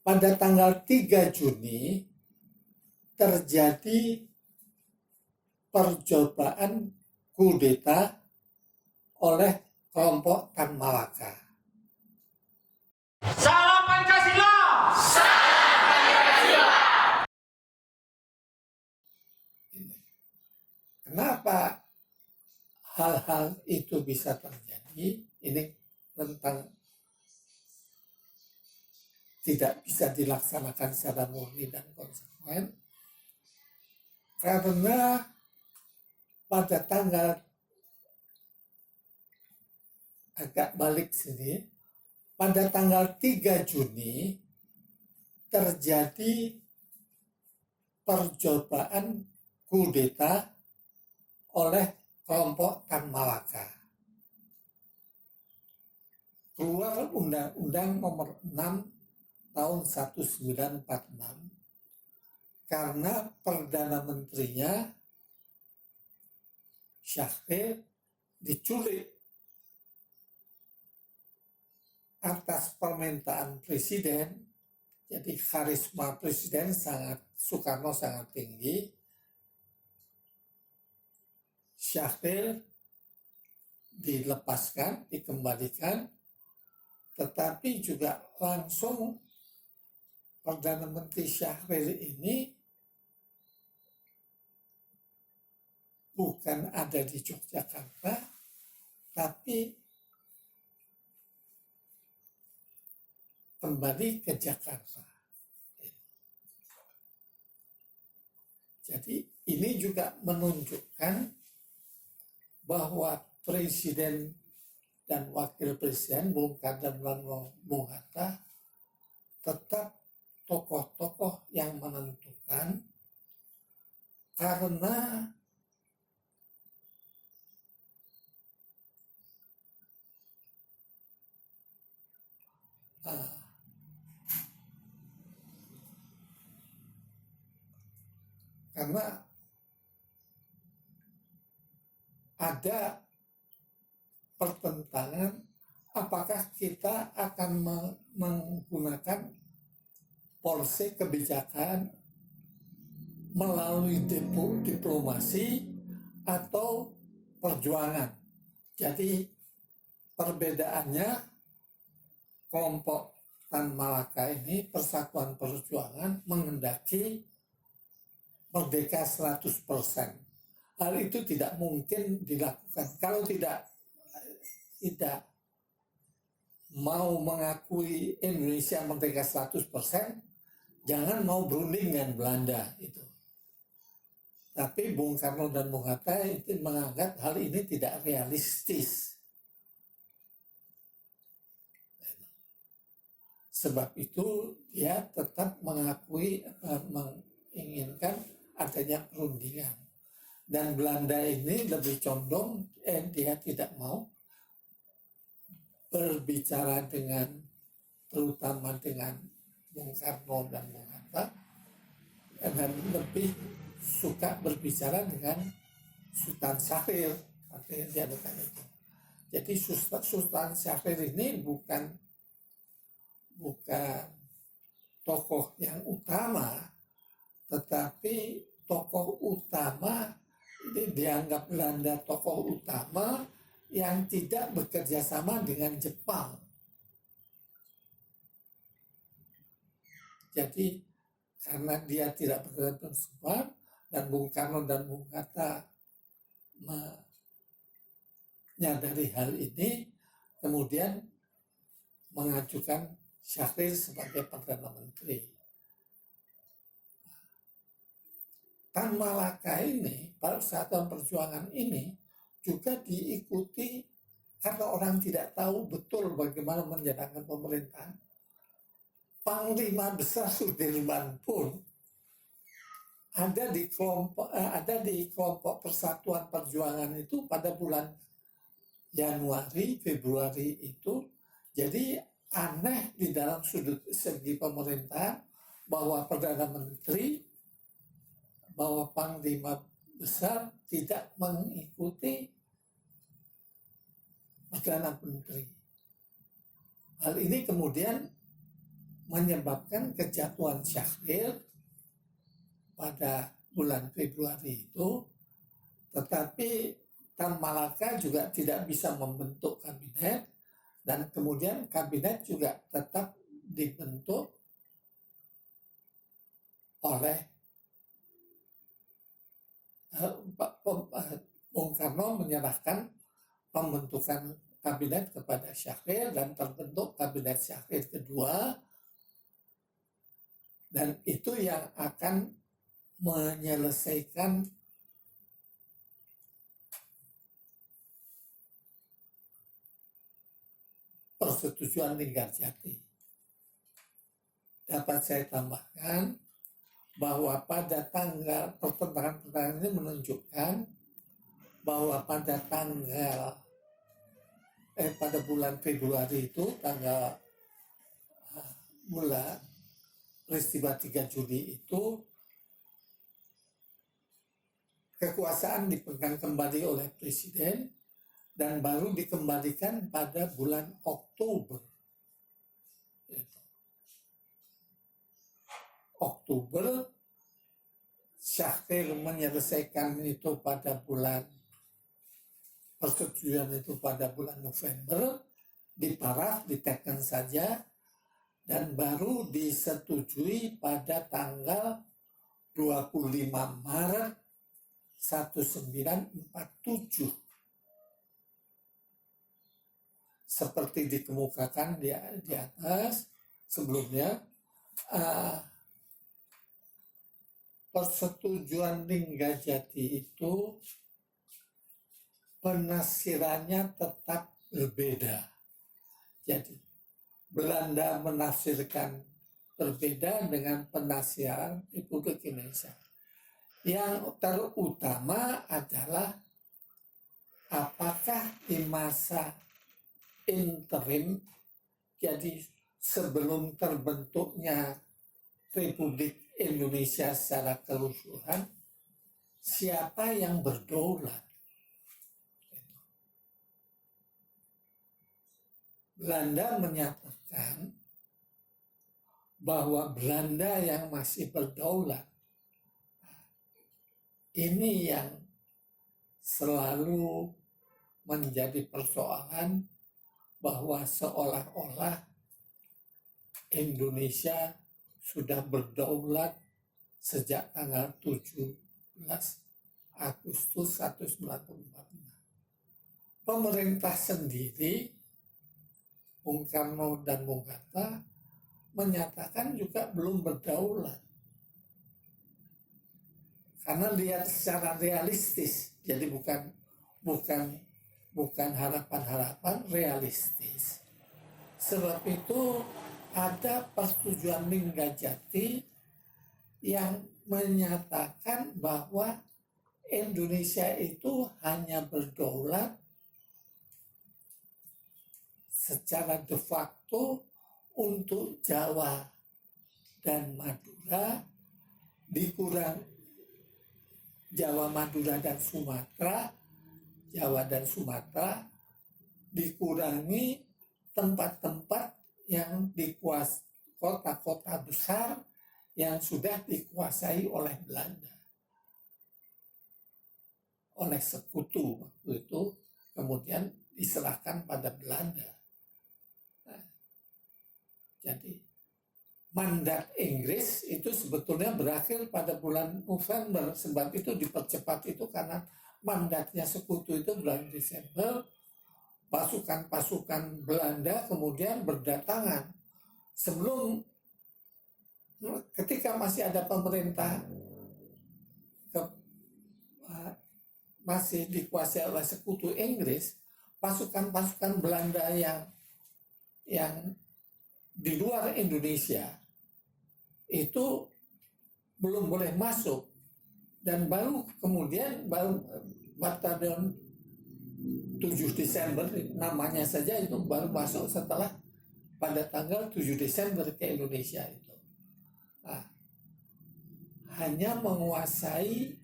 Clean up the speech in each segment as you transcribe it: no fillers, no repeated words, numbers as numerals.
pada tanggal 3 Juni terjadi percobaan kudeta oleh kelompok Tan Malaka. Salam Pancasila! Salam Pancasila! Kenapa hal-hal itu bisa terjadi? Ini tentang tidak bisa dilaksanakan secara murni dan konsekuen. Karena pada tanggal agak balik sini, pada tanggal 3 Juni terjadi percobaan kudeta oleh kelompok Tan Malaka. Keluar Undang-Undang Nomor 6 tahun 1946 karena Perdana Menterinya Syahrir diculik atas permintaan presiden. Jadi karisma presiden Soekarno sangat tinggi. Syahrir dilepaskan, dikembalikan, tetapi juga langsung Perdana Menteri Syahrir ini bukan ada di Yogyakarta, tapi kembali ke Jakarta. Jadi ini juga menunjukkan bahwa Presiden dan Wakil Presiden Bung Karno dan Bung Hatta tetap tokoh-tokoh yang menentukan, karena ada pertentangan apakah kita akan menggunakan polisi kebijakan melalui diplomasi atau perjuangan. Jadi perbedaannya kelompok Tan Malaka ini, Persatuan Perjuangan, menghendaki merdeka 100%. Hal itu tidak mungkin dilakukan. Kalau tidak mau mengakui Indonesia merdeka 100%, jangan mau berunding dengan Belanda itu. Tapi Bung Karno dan Bung Hatta itu menganggap hal ini tidak realistis. Sebab itu dia tetap mengakui, menginginkan adanya perundingan. Dan Belanda ini lebih condong, dia tidak mau berbicara dengan, terutama dengan Bung Karno dan Bung Hatta, dan lebih suka berbicara dengan Sultan Syahrir. Artinya dia bukan itu. Jadi Sultan Syahrir ini bukan tokoh yang utama, tetapi tokoh utama dianggap Belanda tokoh utama yang tidak bekerja sama dengan Jepang. Jadi karena dia tidak bekerja sama, dan Bung Karno dan Bung Hatta menyadari hal ini, kemudian mengajukan Syahrir sebagai Perdana Menteri. Tan Malaka ini, Persatuan Perjuangan ini juga diikuti karena orang tidak tahu betul bagaimana menjalankan pemerintahan. Panglima Besar Sudirman pun ada di kelompok Persatuan Perjuangan itu pada bulan Januari, Februari itu. Jadi aneh di dalam segi pemerintahan bahwa Perdana Menteri, bahwa Panglima Besar tidak mengikuti Perdana Menteri. Hal ini kemudian menyebabkan kejatuhan Syahrir pada bulan Februari itu, tetapi Tan Malaka juga tidak bisa membentuk kabinet, dan kemudian kabinet juga tetap dibentuk oleh Bung Karno menyerahkan pembentukan kabinet kepada Syahrir dan terbentuk kabinet Syahrir kedua, dan itu yang akan menyelesaikan persetujuan Linggarjati. Dapat saya tambahkan bahwa pada pertentangan ini menunjukkan bahwa pada pada bulan Februari itu bulan peristiwa 3 Juli itu kekuasaan dipegang kembali oleh presiden dan baru dikembalikan pada bulan Oktober. Oktober, Syahrir menyelesaikan itu pada bulan, persetujuan itu pada bulan November, diparaf, ditekan saja, dan baru disetujui pada tanggal 25 Maret 1947. Seperti dikemukakan di atas sebelumnya, persetujuan Linggarjati itu penafsirannya tetap berbeda. Jadi Belanda menafsirkan berbeda dengan penafsiran Republik Indonesia. Yang terutama adalah apakah di masa interim, jadi sebelum terbentuknya Republik Indonesia secara keseluruhan, siapa yang berdaulat? Belanda menyatakan bahwa Belanda yang masih berdaulat, ini yang selalu menjadi persoalan, bahwa seolah-olah Indonesia sudah berdaulat sejak tanggal 17 Agustus 1945. Pemerintah sendiri, Bung Karno dan Bung Hatta, menyatakan juga belum berdaulat. Karena lihat secara realistis, jadi bukan harapan-harapan, realistis. Sebab itu ada persetujuan Linggarjati yang menyatakan bahwa Indonesia itu hanya berdaulat secara de facto untuk Jawa dan Madura, dikurang Jawa, Madura, dan Sumatera, Jawa dan Sumatera, dikurangi tempat-tempat yang dikuasai, kota-kota besar yang sudah dikuasai oleh Belanda, oleh sekutu waktu itu, kemudian diserahkan pada Belanda. Nah, jadi mandat Inggris itu sebetulnya berakhir pada bulan November, sebab itu dipercepat itu karena mandatnya sekutu itu bulan Desember. Pasukan-pasukan Belanda kemudian berdatangan. Ketika masih ada pemerintah masih dikuasai oleh sekutu Inggris, pasukan-pasukan Belanda yang di luar Indonesia itu belum boleh masuk, dan baru kemudian batalion 7 Desember namanya saja itu baru masuk setelah pada tanggal 7 Desember ke Indonesia itu. Nah, hanya menguasai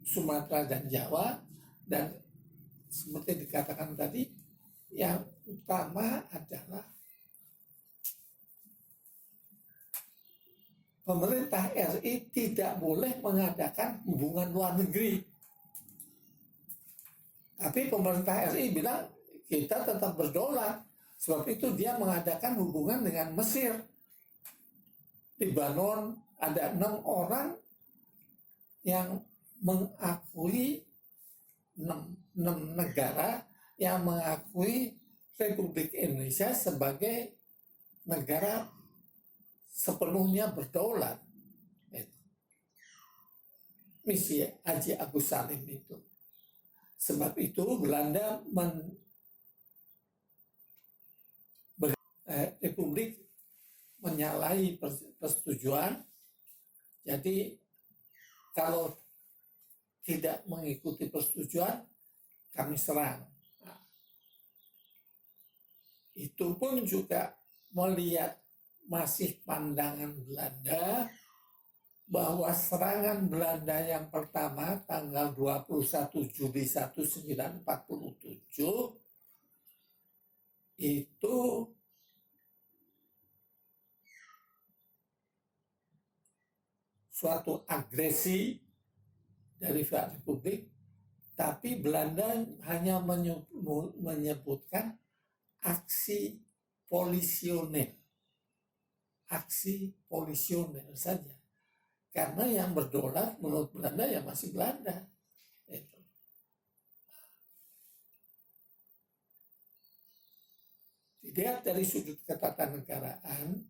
Sumatera dan Jawa, dan seperti dikatakan tadi, yang utama adalah pemerintah RI tidak boleh mengadakan hubungan luar negeri. Tapi pemerintah RI bilang kita tetap berdaulat. Sebab itu dia mengadakan hubungan dengan Mesir. Di Lebanon ada 6 orang yang mengakui 6 negara yang mengakui Republik Indonesia sebagai negara sepenuhnya berdaulat. Misi Haji Agus Salim itu. Sebab itu Belanda Republik menyalahi persetujuan. Jadi kalau tidak mengikuti persetujuan, kami serang. Nah, itu pun juga melihat masih pandangan Belanda bahwa serangan Belanda yang pertama tanggal 21 Juli 1947 itu suatu agresi dari pihak Republik, tapi Belanda hanya menyebutkan aksi polisioner saja. Karena yang berdaulat menurut Belanda ya masih Belanda. Itu. Dilihat dari sudut ketatanegaraan,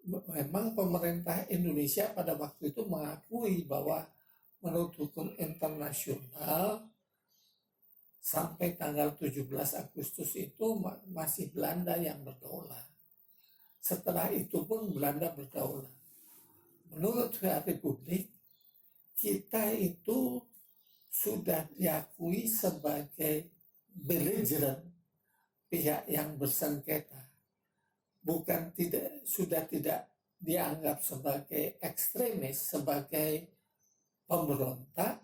memang pemerintah Indonesia pada waktu itu mengakui bahwa menurut hukum internasional sampai tanggal 17 Agustus itu masih Belanda yang berdaulat. Setelah itu pun Belanda berdaulat. Menurut Republik, kita itu sudah diakui sebagai belligerent, pihak yang bersengketa. Sudah tidak dianggap sebagai ekstremis, sebagai pemberontak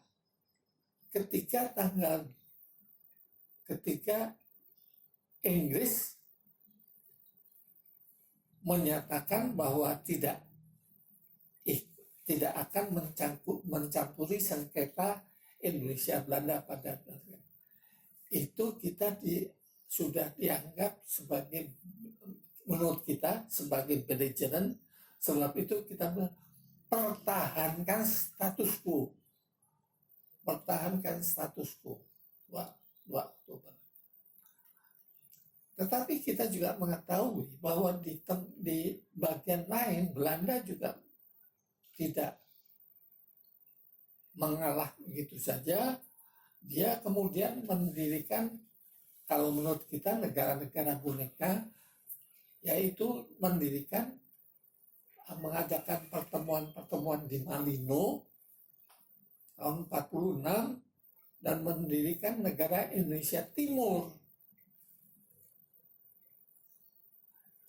ketika Inggris menyatakan bahwa tidak akan mencampuri sengketa Indonesia Belanda pada itu kita sudah dianggap sebagai, menurut kita sebagai belligerent. Sebab itu kita pertahankan status quo. Pertahankan status quo 2 Oktober. Tetapi kita juga mengetahui bahwa di bagian lain Belanda juga tidak mengalah begitu saja. Dia kemudian mendirikan, kalau menurut kita negara-negara boneka, yaitu mengadakan pertemuan-pertemuan di Malino tahun 46 dan mendirikan negara Indonesia Timur.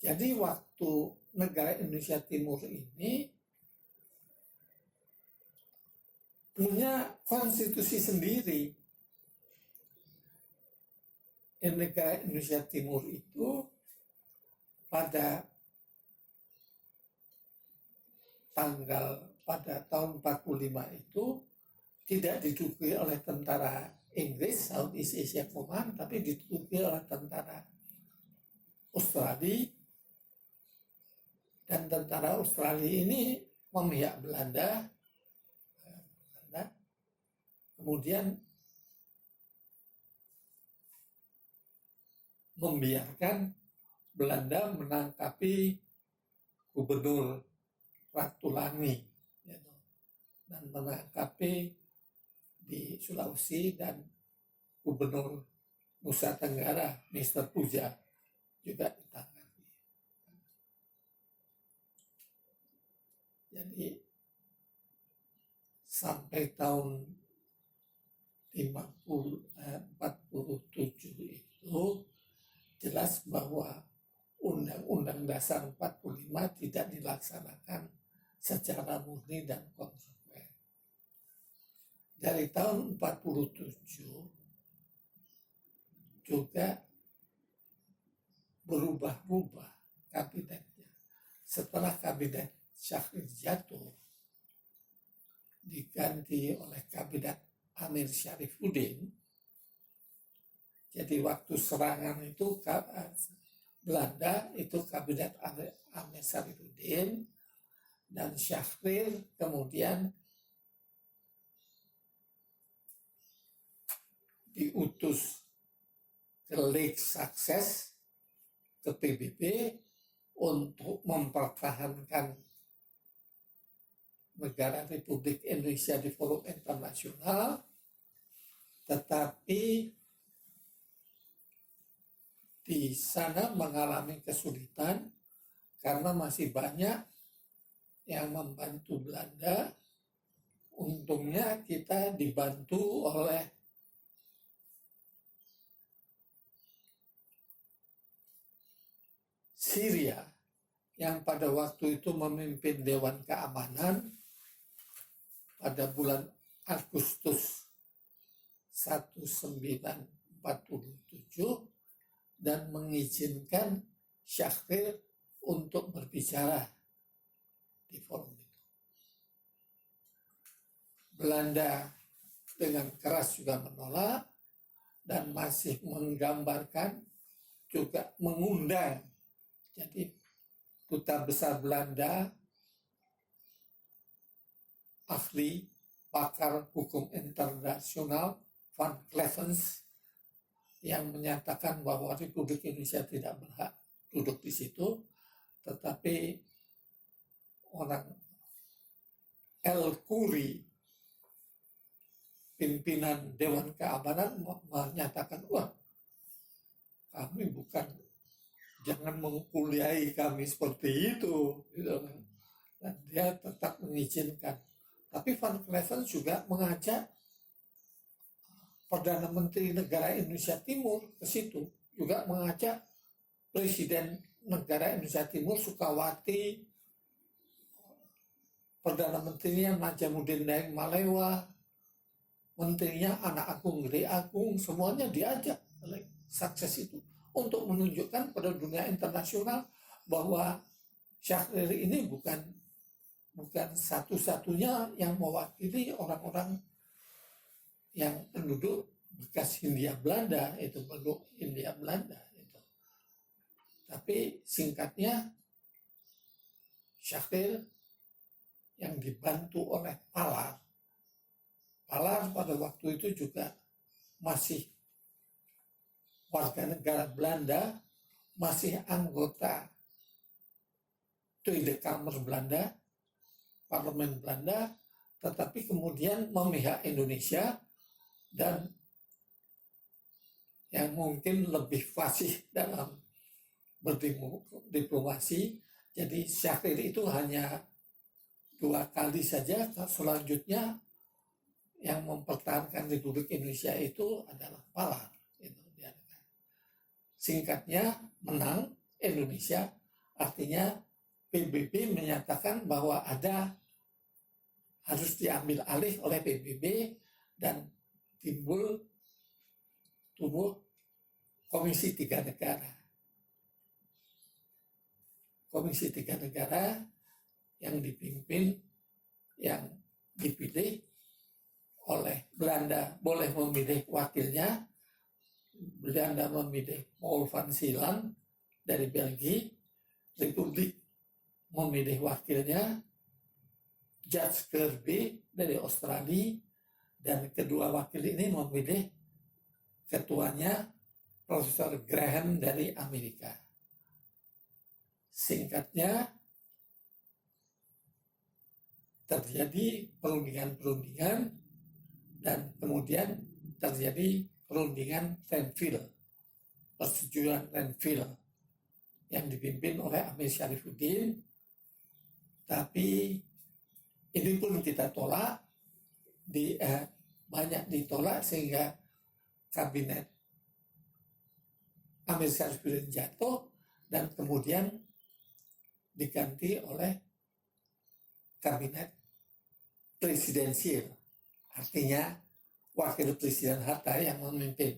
Jadi waktu negara Indonesia Timur ini punya konstitusi sendiri. Negara Indonesia Timur itu pada tahun 45 itu tidak diduduki oleh tentara Inggris, Southeast Asia Command, tapi diduduki oleh tentara Australia. Dan tentara Australia ini memihak Belanda. Kemudian membiarkan Belanda menangkapi Gubernur Ratulani dan menangkapi di Sulawesi, dan Gubernur Nusa Tenggara Mr. Puja juga ditangkapi. Jadi sampai tahun 47 itu jelas bahwa Undang-Undang Dasar 45 tidak dilaksanakan secara murni dan konsekuen. Dari tahun 47 juga berubah-ubah kabinetnya. Setelah kabinet Syahrir jatuh, diganti oleh kabinet Amir Syarifuddin. Jadi waktu serangan itu Belanda itu kabinet Amir Syarifuddin, dan Syahrir kemudian diutus ke Lake Success, ke PBB, untuk mempertahankan negara Republik Indonesia di forum internasional, tetapi di sana mengalami kesulitan karena masih banyak yang membantu Belanda. Untungnya kita dibantu oleh Syria yang pada waktu itu memimpin Dewan Keamanan pada bulan Agustus 1947 dan mengizinkan Syahrir untuk berbicara di forum itu. Belanda dengan keras juga menolak dan masih menggambarkan, juga mengundang. Jadi Duta Besar Belanda, ahli pakar hukum internasional Van Clevens, yang menyatakan bahwa Republik Indonesia tidak berhak duduk di situ, tetapi orang El-Khoury, pimpinan Dewan Keamanan, menyatakan, wah, kami bukan, jangan mengkuliahi kami seperti itu, gitu. Dan dia tetap mengizinkan. Tapi Van Clevens juga mengajak Perdana Menteri Negara Indonesia Timur ke situ, juga mengajak Presiden Negara Indonesia Timur Sukawati, Perdana Menterinya Najamuddin Daeng Malewa, Menterinya Anak Agung Gede Agung, semuanya diajak oleh Sukses itu untuk menunjukkan pada dunia internasional bahwa Syahrir ini bukan satu-satunya yang mewakili orang-orang yang penduduk bekas Hindia Belanda, itu penduduk Hindia Belanda itu. Tapi singkatnya, Syahrir yang dibantu oleh Palar pada waktu itu juga masih warga negara Belanda, masih anggota Tweede Kamer Belanda, Parlemen Belanda, tetapi kemudian memihak Indonesia. Dan yang mungkin lebih fasih dalam berdiplomasi, jadi Syahrir itu hanya 2 kali saja, selanjutnya yang mempertahankan Republik Indonesia itu adalah Palar. Singkatnya, menang Indonesia, artinya PBB menyatakan bahwa harus diambil alih oleh PBB, dan tumbuh Komisi 3 Negara. Komisi 3 Negara yang dipilih oleh Belanda, boleh memilih wakilnya. Belanda memilih Paul van Zeeland dari Belgia, Republik memilih wakilnya Judge Kirby dari Australia, dan kedua wakil ini memilih ketuanya Profesor Graham dari Amerika. Singkatnya, terjadi perundingan dan kemudian terjadi perundingan Renville, persetujuan Renville yang dipimpin oleh Amir Syarifuddin. Tapi ini pun kita tolak, banyak ditolak sehingga kabinet Amir Syarifuddin jatuh dan kemudian diganti oleh kabinet presidensial, artinya wakil presiden Hatta yang memimpin,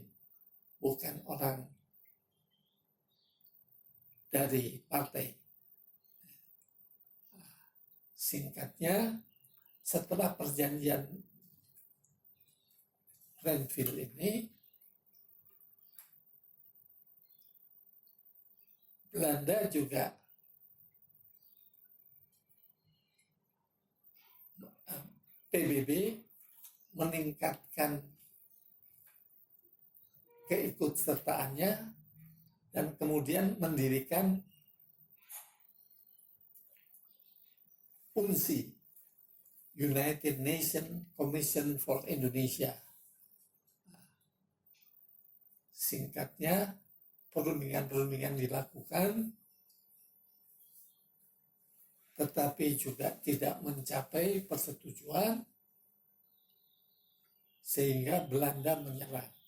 bukan orang dari partai. Singkatnya, setelah perjanjian Renville ini, Belanda juga PBB meningkatkan keikutsertaannya dan kemudian mendirikan UNSI, United Nations Commission for Indonesia. Singkatnya, perundingan-perundingan dilakukan, tetapi juga tidak mencapai persetujuan, sehingga Belanda menyerah.